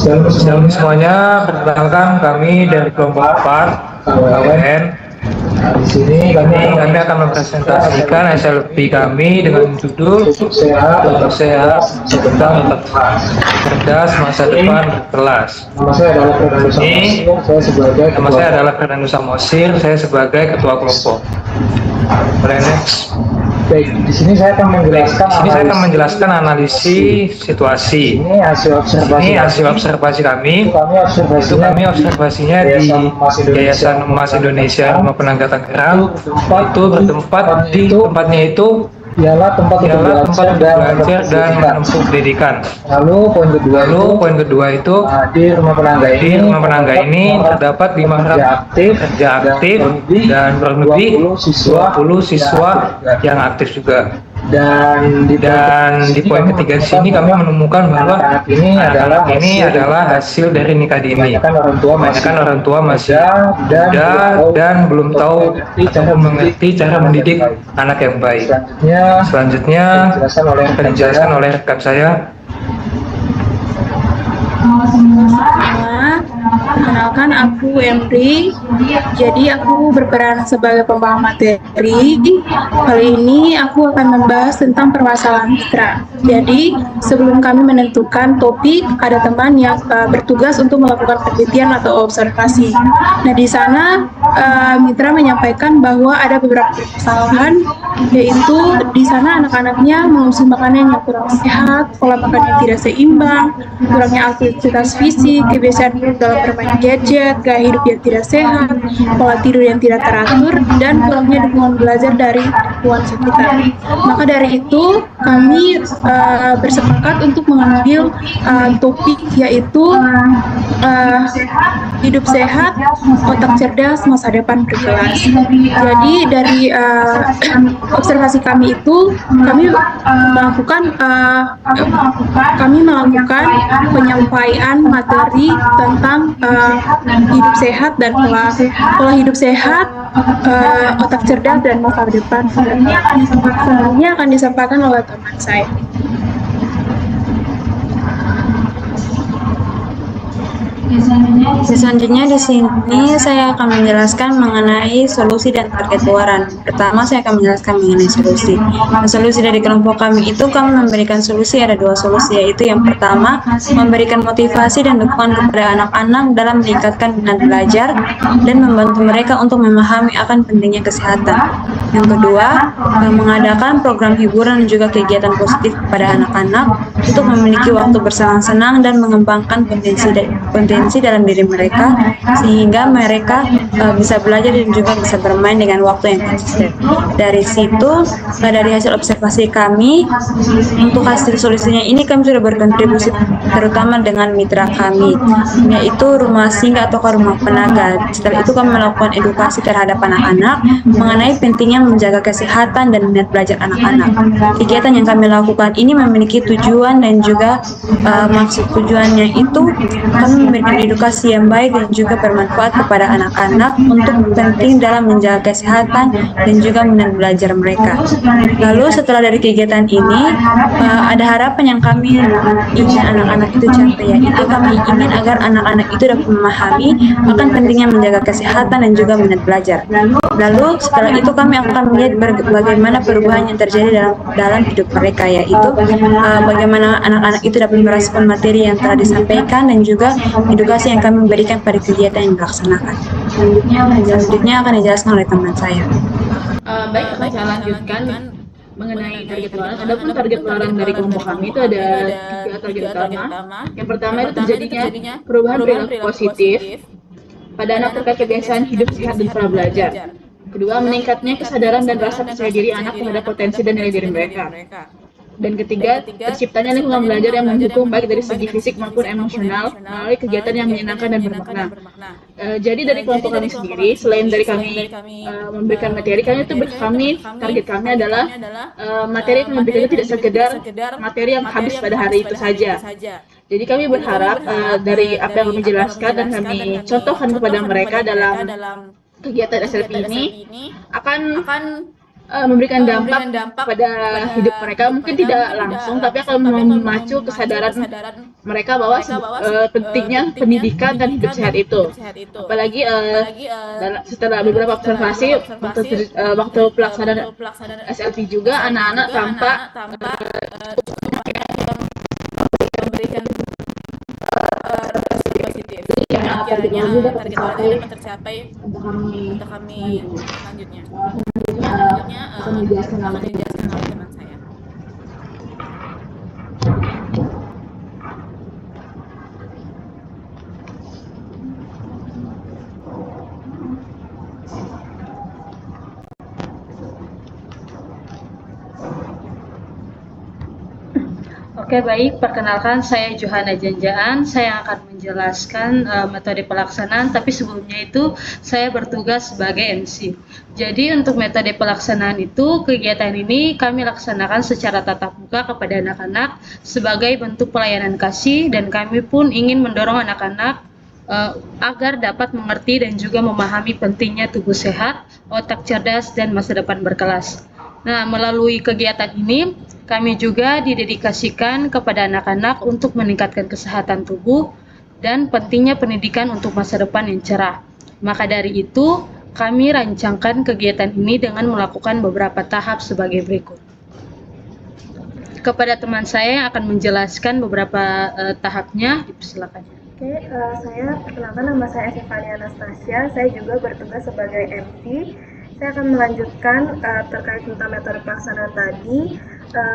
Shalom semuanya, perkenalkan kami dari kelompok 4 KWN. Kami akan mempresentasikan SLP kami dengan judul Tubuh Sehat tentang Cerdas Masa Depan Kelas. Nama saya adalah Fernando Samosir, saya sebagai ketua kelompok. Boleh next. Baik, di sini saya akan menjelaskan analisis situasi. Ini hasil observasi kami. Itu kami observasinya di Yayasan Emas Indonesia Rumah Penangga Tangerang. Itu bertempat di tempatnya itu ialah tempat untuk belajar dan menempuh pendidikan. Lalu poin kedua itu di rumah penangga ini terdapat 500 kerja aktif dan kurang lebih 20 siswa yang aktif juga. Dan di poin ketiga di sini kami menemukan bahwa anak-anak ini adalah hasil dari nikah dini. Kebanyakan orang tua masih muda dan belum tahu atau mengerti cara mendidik anak yang baik. Selanjutnya akan dijelaskan oleh rekan saya. Perkenalkan, aku Emri. Jadi aku berperan sebagai pembawa materi. Kali ini aku akan membahas tentang permasalahan mitra. Jadi sebelum kami menentukan topik, ada teman yang bertugas untuk melakukan penelitian atau observasi. Nah, di sana mitra menyampaikan bahwa ada beberapa permasalahan, yaitu di sana anak-anaknya mengonsumsi makanan yang kurang sehat, pola makan yang tidak seimbang, kurangnya aktivitas fisik, kebiasaan buruk dalam bermain gadget, gaya hidup yang tidak sehat, pola tidur yang tidak teratur, dan kurangnya dukungan belajar dari lingkungan sekitar. Maka dari itu, kami bersepakat untuk mengambil topik, yaitu hidup sehat, otak cerdas, masa depan berkelas. Jadi dari observasi kami itu, kami melakukan penyampaian materi tentang hidup sehat dan pola hidup sehat, otak cerdas dan masa depan. Selanjutnya akan disampaikan oleh teman saya. Selanjutnya di sini saya akan menjelaskan mengenai solusi dan target luaran. Pertama saya akan menjelaskan mengenai solusi. Solusi dari kelompok kami itu kami memberikan solusi, ada 2 solusi, yaitu yang pertama memberikan motivasi dan dukungan kepada anak-anak dalam meningkatkan minat belajar dan membantu mereka untuk memahami akan pentingnya kesehatan. Yang kedua, mengadakan program hiburan dan juga kegiatan positif kepada anak-anak untuk memiliki waktu bersenang-senang dan mengembangkan potensi dalam diri mereka sehingga mereka bisa belajar dan juga bisa bermain dengan waktu yang konsisten. Dari situ, dari hasil observasi kami, untuk hasil solusinya ini kami sudah berkontribusi terutama dengan mitra kami, yaitu rumah singgah atau rumah penangga. Setelah itu kami melakukan edukasi terhadap anak-anak mengenai pentingnya menjaga kesehatan dan minat belajar anak-anak. Kegiatan yang kami lakukan ini memiliki tujuan dan juga maksud tujuannya itu kami memberikan edukasi yang baik dan juga bermanfaat kepada anak-anak untuk penting dalam menjaga kesehatan dan juga minat belajar mereka. Lalu setelah dari kegiatan ini ada harapan yang kami ingin anak-anak itu capai, yaitu kami ingin agar anak-anak itu dapat memahami akan pentingnya menjaga kesehatan dan juga minat belajar. Lalu setelah itu kami akan melihat bagaimana perubahan yang terjadi dalam hidup mereka, yaitu bagaimana anak-anak itu dapat merespon materi yang telah disampaikan dan juga edukasi yang kami berikan pada kegiatan yang dilaksanakan. Selanjutnya akan dijelaskan oleh teman saya. Baik, akan saya lanjutkan mengenai target luaran. Adapun target luaran dari kelompok kami itu ada 3 target utama. Yang pertama itu terjadinya perubahan perilaku positif pada anak terkait kebiasaan hidup sehat dan pola belajar. Kedua, meningkatnya kesadaran dan rasa percaya diri anak terhadap potensi dan nilai diri mereka. Dan ketiga, terciptanya lingkungan belajar yang mendukung baik dari segi fisik maupun emosional melalui kegiatan yang menyenangkan dan bermakna. Jadi dari kelompok kami sendiri, selain dari kami memberikan materi, target kami adalah materi yang memberikan itu tidak sekedar materi yang habis pada hari itu saja. Jadi kami berharap dari apa yang kami jelaskan dan kami contohkan kepada mereka dalam kegiatan SLP ini akan memberikan dampak pada hidup mereka, mungkin tidak langsung tapi akan memacu kesadaran mereka bahwa pentingnya pendidikan dan hidup sehat itu. Apalagi setelah beberapa observasi waktu pelaksanaan SLP juga anak-anak tampak memberikan positif. Kiranya target awalnya dapat tercapai untuk kami selanjutnya. Selanjutnya akan dijelaskan oleh teman saya. Oke, baik. Perkenalkan, saya Johanna Janjaan. Saya akan menjelaskan metode pelaksanaan, tapi sebelumnya itu saya bertugas sebagai MC. Jadi untuk metode pelaksanaan itu, kegiatan ini kami laksanakan secara tatap muka kepada anak-anak sebagai bentuk pelayanan kasih, dan kami pun ingin mendorong anak-anak agar dapat mengerti dan juga memahami pentingnya tubuh sehat, otak cerdas, dan masa depan berkelas. Nah, melalui kegiatan ini, kami juga didedikasikan kepada anak-anak untuk meningkatkan kesehatan tubuh dan pentingnya pendidikan untuk masa depan yang cerah. Maka dari itu, kami rancangkan kegiatan ini dengan melakukan beberapa tahap sebagai berikut. Kepada teman saya yang akan menjelaskan beberapa tahapnya, dipersilakan. Oke, saya perkenalkan, nama saya Evania Anastasia. Saya juga bertugas sebagai MC. Saya akan melanjutkan terkait tentang metode pelaksanaan tadi.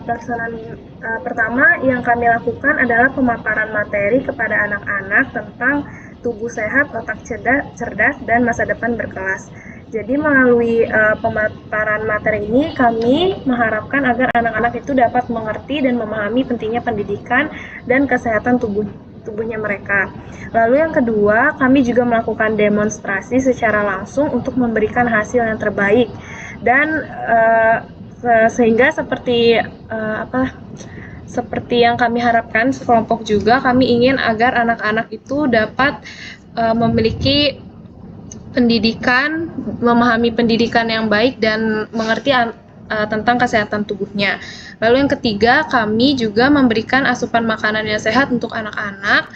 Pelaksanaan pertama yang kami lakukan adalah pemaparan materi kepada anak-anak tentang tubuh sehat, otak cerdas, dan masa depan berkelas. Jadi melalui pemaparan materi ini kami mengharapkan agar anak-anak itu dapat mengerti dan memahami pentingnya pendidikan dan kesehatan tubuhnya mereka. Lalu yang kedua, kami juga melakukan demonstrasi secara langsung untuk memberikan hasil yang terbaik, dan sehingga seperti yang kami harapkan sekelompok juga, kami ingin agar anak-anak itu dapat memiliki pendidikan, memahami pendidikan yang baik dan mengerti tentang kesehatan tubuhnya. Lalu yang ketiga, kami juga memberikan asupan makanan yang sehat untuk anak-anak.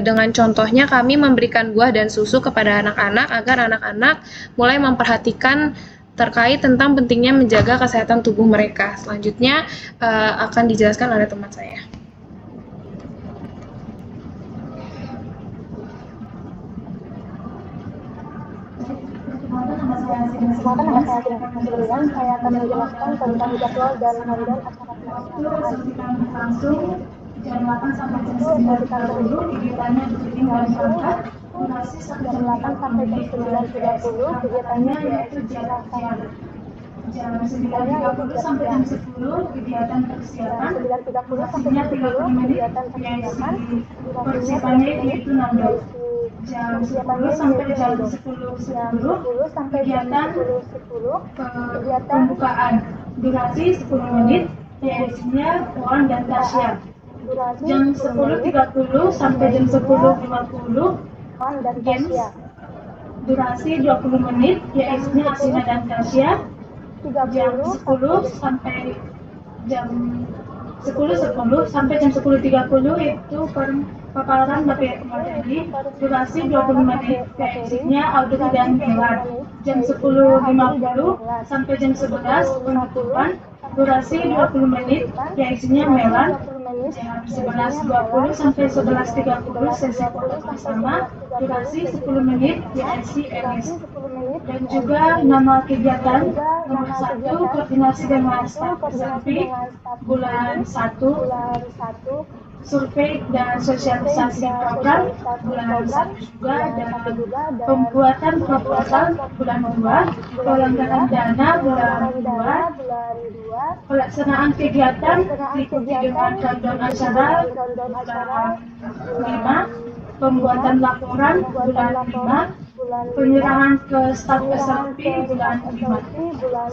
Dengan contohnya, kami memberikan buah dan susu kepada anak-anak agar anak-anak mulai memperhatikan terkait tentang pentingnya menjaga kesehatan tubuh mereka. Selanjutnya akan dijelaskan oleh teman saya. Saya akan menjelaskan tentang jadwal dan rangkaian acara pelaksanaan. Langsung jam 8 sampai jam 9.30 kegiatannya berdiri dari berangkat. Durasi jam 8 sampai jam 9.30 kegiatannya yaitu jarak jam 9.30 sampai jam 10 kegiatan persiapan. 9.30 sampai jam 10 kegiatan persiapan. Persiapannya yaitu 16. Jam 10 sampai jam 10.10 kegiatan pembukaan. Durasi 10 menit, yaitu Puan dan Tasya. Jam 10.30 sampai jam 10.50 games. Durasi 20 menit, yaitu Asina dan Tasya. Jam 10 sampai jam 10.10 sampai jam 10.30 itu paparan materi materi. Durasi 20 menit, yaitu Audrey dan Melan. Jam 10.50 sampai jam 11 penutupan. Durasi 20 menit, yaitu Melan. Jam 11.20 sampai 11.30 sesi foto bersama. Durasi 10 menit, yaitu Elis. Dan juga nama kegiatan nomor 1, koordinasi dengan staf SMP bulan 1, survei dan sosialisasi program bulan 1 juga, dan pembuatan proposal bulan 2, pelanggaran dana bulan 2, pelaksanaan kegiatan diikuti dengan rundown acara bulan 5, pembuatan laporan bulan 5, penyerahan ke staf SMP bulan 5.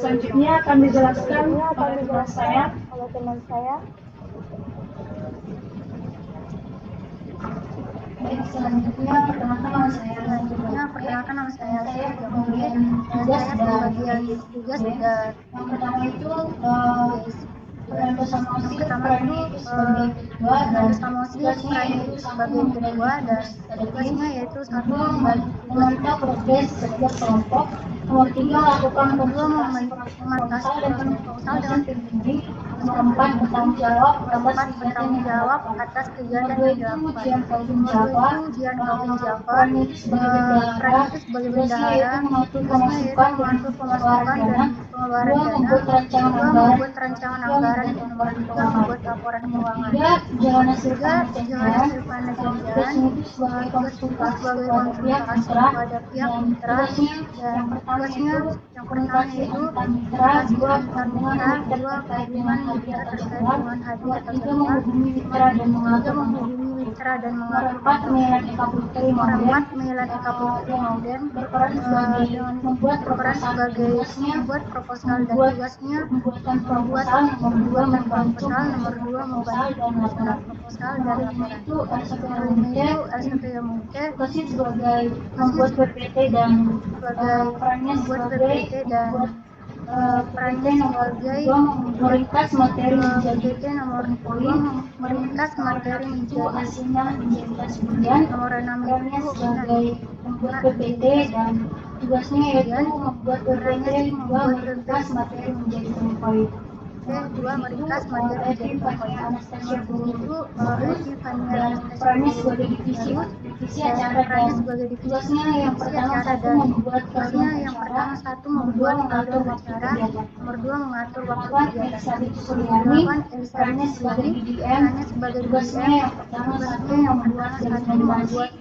Selanjutnya akan dijelaskan oleh teman saya. Baik, selanjutnya perkenalkan nama saya kemudian tugas dan yang pertama itu yang pertama itu sebagai kedua dan tugasnya yaitu satu memantau progres setiap kelompok. Nomor 3 lakukan memantau proposal dengan tim bimbing. Nomor 4 bertanggung jawab atas kegiatan yang dilakukan. Nomor 2 ujian kawin Java. Peran itu sebagai bendahara, tugasnya yaitu mengatur pemasukan dan pengeluaran dana. Membuat rancangan anggaran. Nomor 3 membuat laporan keuangan. Jalan hasil penelitian sebagai konsultasi kepada pihak mitra dan tugasnya yang pertama yaitu komunikasi antar mitra, kedua hubungan mitra terkait dengan hadiah atau serta, menghubungi mitra dan mengatur penilaian EKPutri Mauden berperan membuat proposal dan tugasnya membuat proposal. Nomor 2 membantu pembuatan proposal dan itu LSPMUT tugasnya sebagai membuat PPT dan perannya sebagai meringkas materi menjadi nomor 2 meringkas materi menjadi hasilnya menjadi kesimpulan. Nomor 6 perannya sebagai membuat PPT dan tugasnya yaitu membuat PPT, meringkas materi menjadi poin. Kedua meringkas materi menjadi poin. Anastasia itu perannya sebagai divisi acara dan tugasnya yang pertama membuat alur acara. Nomor 2 mengatur waktu kegiatan. Perannya sebagai DDM. Tugasnya yang pertama membuat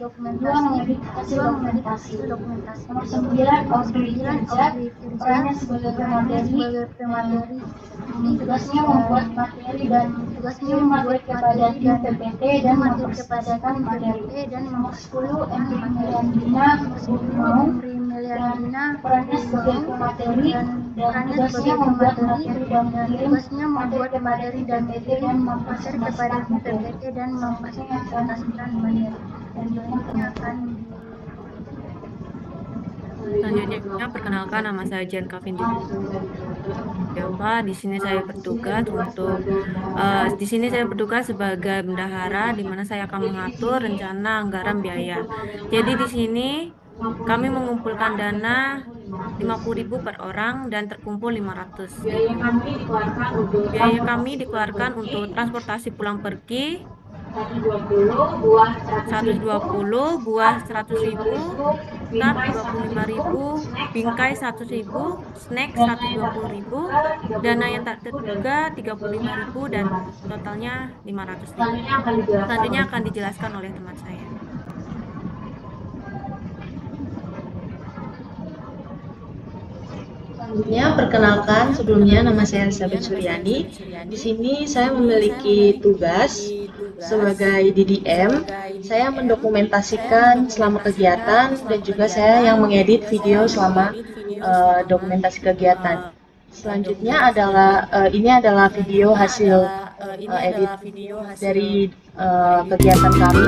dokumentasi, mengeditasi dokumentasi. Nomor 9 Audrey perannya sebagai pemateri. Tugasnya membuat materi dan tugasnya membuat kepada tim PPT dan mengadministrasikan materi. Dan nomor 10 Emri Meliandina perannya sebagai pemateri dan tugasnya membuat materi dan tugasnya membuat materi dan materi kepada tim PPT dan mempresentasikan materi. Dan selanjutnya akan Selanjutnya, perkenalkan nama saya Jan Kavin Dewa. Di sini saya bertugas sebagai bendahara, di mana saya akan mengatur rencana anggaran biaya. Jadi di sini kami mengumpulkan dana 50.000 per orang dan terkumpul 500. Biaya kami dikeluarkan untuk transportasi pulang pergi 120, buah 100.000, tab 25.000, bingkai 100.000, snack 120.000, dana yang tak terduga 35.000 dan totalnya 500.000. Selanjutnya akan dijelaskan oleh teman saya. Selanjutnya, perkenalkan, sebelumnya nama saya Elizabeth Suryani. Di sini saya memiliki tugas sebagai DDM. Saya mendokumentasikan selama kegiatan dan juga saya yang mengedit video selama dokumentasi kegiatan. Selanjutnya ini adalah video hasil edit dari kegiatan kami.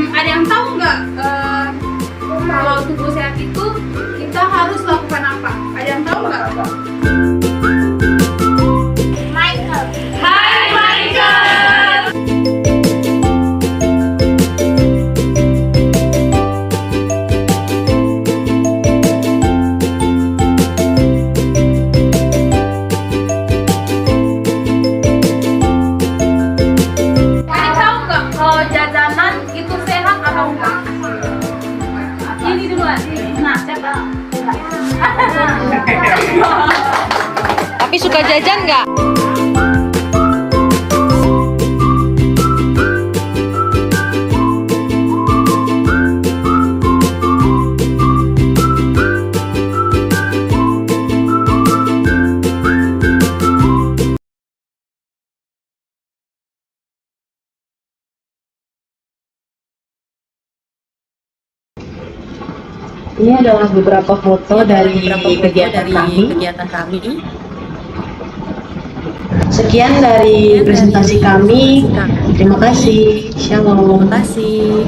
Ada yang tahu nggak kalau tubuh sehat itu kita harus lakukan apa? Ada yang tahu nggak? Tapi suka jajan nggak? Ini adalah beberapa foto dari kegiatan kami. Sekian dari presentasi kami. Terima kasih. Shalom. Terima kasih.